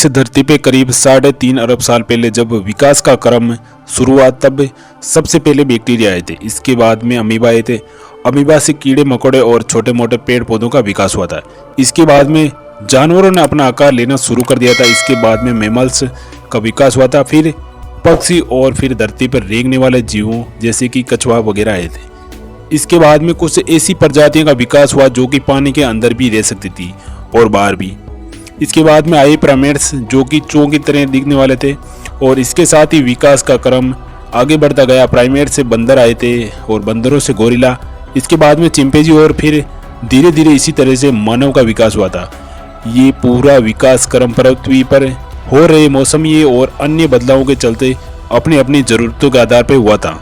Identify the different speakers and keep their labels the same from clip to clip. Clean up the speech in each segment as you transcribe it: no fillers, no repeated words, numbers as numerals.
Speaker 1: इस धरती पे करीब 3.5 अरब साल पहले जब विकास का क्रम शुरू हुआ तब सबसे पहले बैक्टीरिया आए थे। इसके बाद में अमीबा आए थे। अमीबा से कीड़े मकोड़े और छोटे मोटे पेड़ पौधों का विकास हुआ था। इसके बाद में जानवरों ने अपना आकार लेना शुरू कर दिया था। इसके बाद में मैमल्स का विकास हुआ था, फिर पक्षी और फिर धरती पर रेंगने वाले जीवों जैसे कि कछुआ वगैरह आए थे। इसके बाद में कुछ ऐसी प्रजातियों का विकास हुआ जो कि पानी के अंदर भी रह सकती थी और बाहर भी। इसके बाद में आए प्राइमेट्स जो कि चों की तरह दिखने वाले थे और इसके साथ ही विकास का क्रम आगे बढ़ता गया। प्राइमेट से बंदर आए थे और बंदरों से गोरिल्ला, इसके बाद में चिंपैंजी और फिर धीरे धीरे इसी तरह से मानव का विकास हुआ था। ये पूरा विकास क्रम पृथ्वी पर हो रहे मौसमी और अन्य बदलावों के चलते अपनी अपनी जरूरतों के आधार पर हुआ था।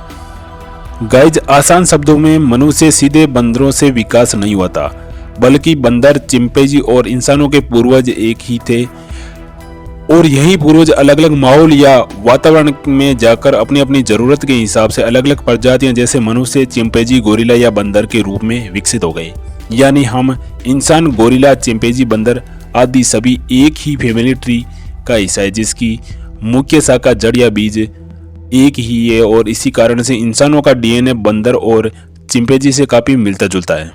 Speaker 1: गाइज, आसान शब्दों में मनुष्य सीधे बंदरों से विकास नहीं हुआ था, बल्कि बंदर, चिंपैंजी और इंसानों के पूर्वज एक ही थे और यही पूर्वज अलग अलग माहौल या वातावरण में जाकर अपनी अपनी जरूरत के हिसाब से अलग अलग प्रजातियां जैसे मनुष्य, चिंपैंजी, गोरिल्ला या बंदर के रूप में विकसित हो गए। यानी हम इंसान, गोरिल्ला, चिंपैंजी, बंदर आदि सभी एक ही फैमिली ट्री का हिस्सा है जिसकी मुख्य शाखा, जड़ या बीज एक ही है और इसी कारण से इंसानों का डीएनए बंदर और चिंपैंजी से काफी मिलता जुलता है।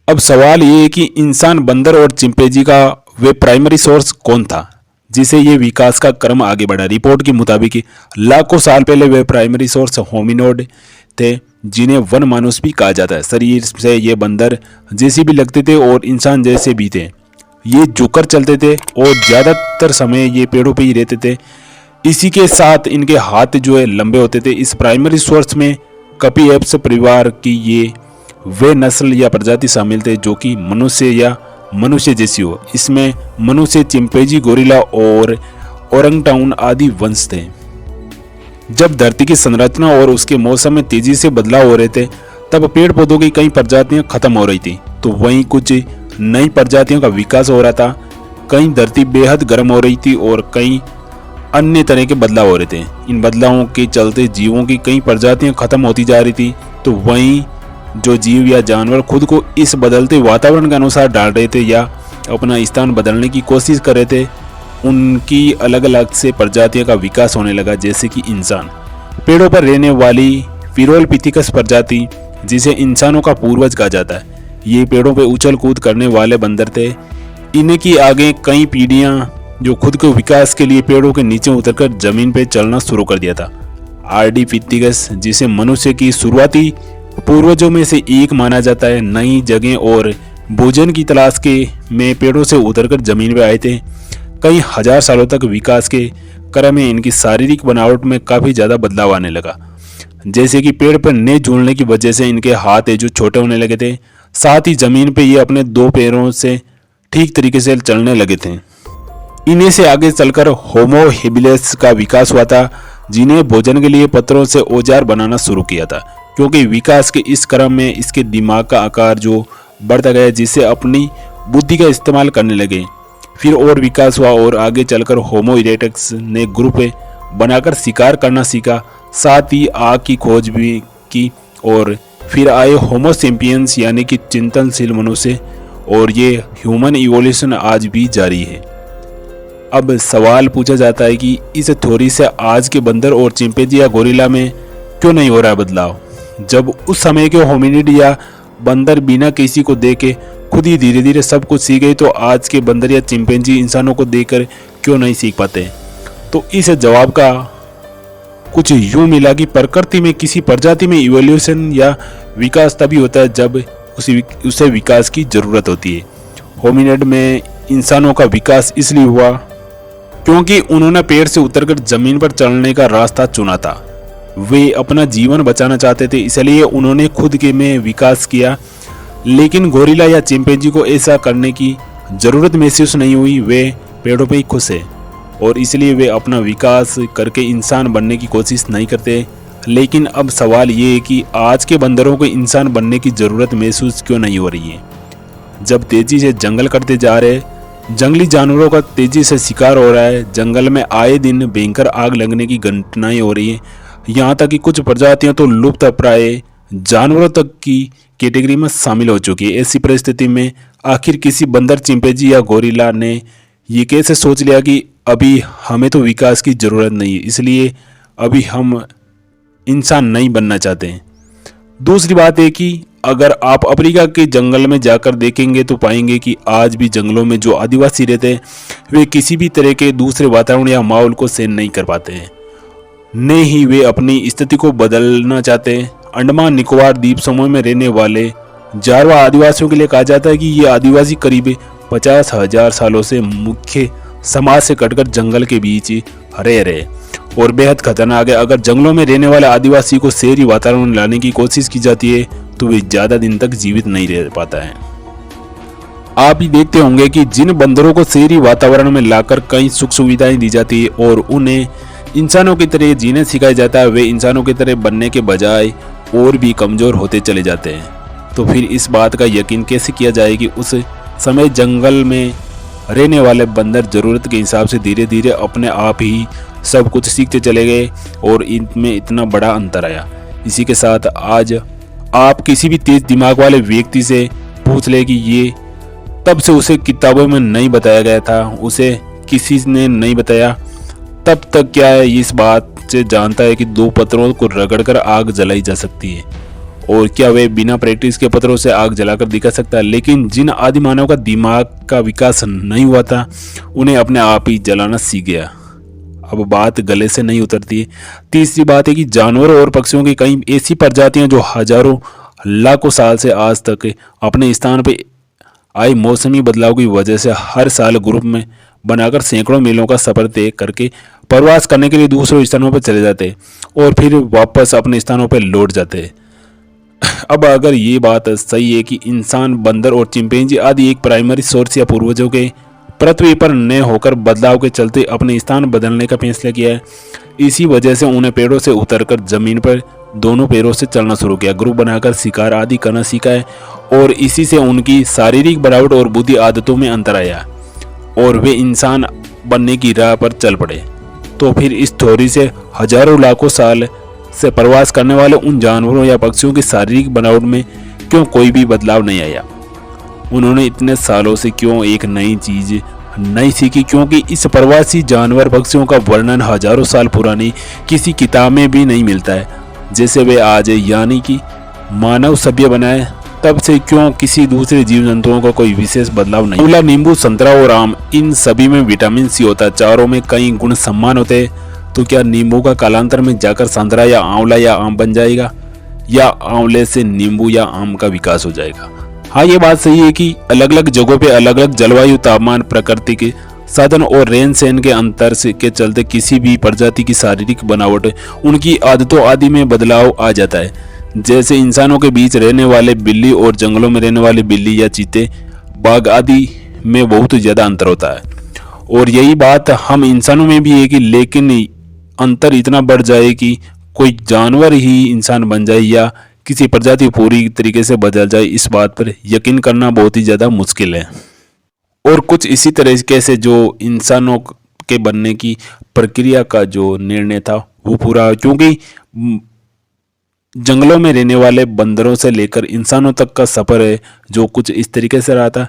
Speaker 1: अब सवाल ये है कि इंसान, बंदर और चिंपैंजी का वे प्राइमरी सोर्स कौन था जिसे ये विकास का क्रम आगे बढ़ा। रिपोर्ट के मुताबिक लाखों साल पहले वे प्राइमरी सोर्स होमिनिड थे जिन्हें वन मानुष भी कहा जाता है। शरीर से ये बंदर जैसे भी लगते थे और इंसान जैसे भी थे। ये झुककर चलते थे और ज्यादातर समय ये पेड़ों पे ही रहते थे। इसी के साथ इनके हाथ जो है लंबे होते थे। इस प्राइमरी सोर्स में कपीएप्स परिवार की ये वे नस्ल या प्रजाति शामिल थे जो कि मनुष्य या मनुष्य जैसी हो। इसमें मनुष्य, चिंपैंजी, गोरिल्ला और ओरंगटाउन आदि वंश थे। जब धरती की संरचना और उसके मौसम में तेजी से बदलाव हो रहे थे तब पेड़ पौधों की कई प्रजातियां खत्म हो रही थी तो वहीं कुछ नई प्रजातियों का विकास हो रहा था। कहीं धरती बेहद गर्म हो रही थी और कई अन्य तरह के बदलाव हो रहे थे। इन बदलावों के चलते जीवों की कई प्रजातियां खत्म होती जा रही थी तो वहीं जो जीव या जानवर खुद को इस बदलते वातावरण के अनुसार डाल रहे थे या अपना स्थान बदलने की कोशिश कर रहे थे, उनकी अलग अलग से प्रजातियों का विकास होने लगा। जैसे कि इंसान, पेड़ों पर रहने वाली पिरोलपिथिकस प्रजाति जिसे इंसानों का पूर्वज कहा जाता है। ये पेड़ों पर उछल कूद करने वाले बंदर थे। इन्हें की आगे कई पीढ़ियां जो खुद के विकास के लिए पेड़ों के नीचे उतरकर जमीन पर चलना शुरू कर दिया था। आर्डिपिथिकस जिसे मनुष्य की शुरुआती पूर्वजों में से एक माना जाता है, नई जगह और भोजन की तलाश के में पेड़ों से उतरकर जमीन पर आए थे। कई हजार सालों तक विकास के क्रम में इनकी शारीरिक बनावट में काफी ज्यादा बदलाव आने लगा। जैसे कि पेड़ पर ने जुड़ने की वजह से इनके हाथ है जो छोटे होने लगे थे। साथ ही जमीन पे ये अपने दो पैरों से ठीक तरीके से चलने लगे थे। इन्हीं से आगे चलकर होमो हेबिलिस का विकास हुआ था जिन्हें भोजन के लिए पत्थरों से औजार बनाना शुरू किया था। क्योंकि विकास के इस क्रम में इसके दिमाग का आकार जो बढ़ता गया जिससे अपनी बुद्धि का इस्तेमाल करने लगे। फिर और विकास हुआ और आगे चलकर होमो इरेक्टस ने ग्रुप बनाकर शिकार करना सीखा, साथ ही आग की खोज भी की और फिर आए होमो सेपियंस यानी कि चिंतनशील मनुष्य और ये ह्यूमन इवोल्यूशन आज भी जारी है। अब सवाल पूछा जाता है कि इस थ्योरी से आज के बंदर और चिंपैंजी या गोरिल्ला में क्यों नहीं हो रहा है बदलाव, जब उस समय के होमिनिड या बंदर बिना किसी को देखे खुद ही धीरे धीरे सब कुछ सीख गए, तो आज के बंदर या चिंपैंजी इंसानों को देखकर क्यों नहीं सीख पाते। तो इस जवाब का कुछ यूं मिला कि प्रकृति में किसी प्रजाति में इवोल्यूशन या विकास तभी होता है जब उसे विकास की जरूरत होती है। होमिनिड में इंसानों का विकास इसलिए हुआ क्योंकि उन्होंने पेड़ से उतरकर जमीन पर चलने का रास्ता चुना था। वे अपना जीवन बचाना चाहते थे, इसलिए उन्होंने खुद के में विकास किया। लेकिन गोरिल्ला या चिंपैंजी को ऐसा करने की जरूरत महसूस नहीं हुई। वे पेड़ों पे ही खुश है और इसलिए वे अपना विकास करके इंसान बनने की कोशिश नहीं करते। लेकिन अब सवाल ये है कि आज के बंदरों को इंसान बनने की जरूरत महसूस क्यों नहीं हो रही है। जब तेजी से जंगल कटते जा रहे, जंगली जानवरों का तेजी से शिकार हो रहा है, जंगल में आए दिन भयंकर आग लगने की घटनाएं हो रही है, यहाँ तक कि कुछ प्रजातियां तो लुप्त प्राय जानवरों तक की कैटेगरी में शामिल हो चुकी है। ऐसी परिस्थिति में आखिर किसी बंदर, चिंपैंजी या गोरिल्ला ने ये कैसे सोच लिया कि अभी हमें तो विकास की ज़रूरत नहीं है, इसलिए अभी हम इंसान नहीं बनना चाहते हैं। दूसरी बात है कि अगर आप अफ्रीका के जंगल में जाकर देखेंगे तो पाएंगे कि आज भी जंगलों में जो आदिवासी रहते हैं वे किसी भी तरह के दूसरे वातावरण या माहौल को सहन नहीं कर पाते हैं, न ही वे अपनी स्थिति को बदलना चाहते हैं। अंडमान निकोबार द्वीप समूह में रहने वाले जारवा आदिवासियों के लिए कहा जाता है कि ये आदिवासी करीब 50,000 सालों से मुख्य समाज से कटकर जंगल के बीच रह रहे और बेहद खतरनाक है। अगर जंगलों में रहने वाले आदिवासी को शहरी वातावरण में लाने की कोशिश की जाती है तो वे ज्यादा दिन तक जीवित नहीं रह पाता है। आप भी देखते होंगे कि जिन बंदरों को शहरी वातावरण में लाकर कई सुख सुविधाएं दी जाती है और उन्हें इंसानों की तरह जीने सिखाया जाता है, वे इंसानों की तरह बनने के बजाय और भी कमजोर होते चले जाते हैं। तो फिर इस बात का यकीन कैसे किया जाए कि उस समय जंगल में रहने वाले बंदर जरूरत के हिसाब से धीरे धीरे अपने आप ही सब कुछ सीखते चले गए और इनमें इतना बड़ा अंतर आया। इसी के साथ आज आप किसी भी तेज दिमाग वाले व्यक्ति से पूछ ले कि ये तब से उसे किताबों में नहीं बताया गया था, उसे किसी ने नहीं बताया, तब तक क्या है इस बात से जानता है कि दो पत्थरों को रगड़कर आग जलाई जा सकती है, और क्या वे बिना प्रैक्टिस के पत्थरों से आग जलाकर दिखा सकता है। लेकिन जिन आदि मानव का दिमाग का विकास नहीं हुआ था उन्हें अपने आप ही जलाना सीख गया। अब बात गले से नहीं उतरती है। तीसरी बात है कि जानवरों और पक्षियों की कई ऐसी प्रजातियां जो हजारों लाखों साल से आज तक अपने स्थान पर आए मौसमी बदलाव की वजह से हर साल ग्रुप में बनाकर सैकड़ों मीलों का सफर तय करके प्रवास करने के लिए दूसरे स्थानों पर चले जाते और फिर वापस अपने स्थानों पर लौट जाते। अब अगर ये बात सही है कि इंसान, बंदर और चिंपैंजी आदि एक प्राइमरी सोर्स या पूर्वजों के पृथ्वी पर न होकर बदलाव के चलते अपने स्थान बदलने का फैसला किया है, इसी वजह से उन्हें पेड़ों से उतरकर जमीन पर दोनों पैरों से चलना शुरू किया, ग्रुप बनाकर शिकार आदि करना सीखा है और इसी से उनकी शारीरिक बनावट और बुद्धि आदतों में अंतर आया और वे इंसान बनने की राह पर चल पड़े। तो फिर इस थ्योरी से हजारों लाखों साल से प्रवास करने वाले उन जानवरों या पक्षियों की शारीरिक बनावट में क्यों कोई भी बदलाव नहीं आया? उन्होंने इतने सालों से क्यों एक नई चीज नहीं सीखी? क्योंकि इस प्रवासी जानवर पक्षियों का वर्णन हजारों साल पुरानी किसी किताब में भी नहीं मिलता है जैसे वे आज, यानी कि मानव सभ्य बनाए तब से क्यों किसी दूसरे जीव जंतुओं का कोई विशेष बदलाव नहीं? आंवला, नींबू, संतरा और आम, इन सभी में विटामिन सी होता है, चारों में कई गुण समान होते हैं। तो क्या नींबू का कालांतर में जाकर संतरा या आंवला या आम बन जाएगा, या आंवले से नींबू या आम का विकास हो जाएगा? हाँ, ये बात सही है कि अलग अलग जगहों पे अलग अलग जलवायु, तापमान, प्रकृति के साधन और रहन सहन के अंतर से के चलते किसी भी प्रजाति की शारीरिक बनावट, उनकी आदतों आदि में बदलाव आ जाता है। जैसे इंसानों के बीच रहने वाले बिल्ली और जंगलों में रहने वाले बिल्ली या चीते, बाघ आदि में बहुत ज्यादा अंतर होता है। और यही बात हम इंसानों में भी है कि लेकिन अंतर इतना बढ़ जाए कि कोई जानवर ही इंसान बन जाए या किसी प्रजाति पूरी तरीके से बदल जाए, इस बात पर यकीन करना बहुत ही ज़्यादा मुश्किल है। और कुछ इसी तरीके से जो इंसानों के बनने की प्रक्रिया का जो निर्णय था वो पूरा, क्योंकि जंगलों में रहने वाले बंदरों से लेकर इंसानों तक का सफ़र है जो कुछ इस तरीके से रहा था।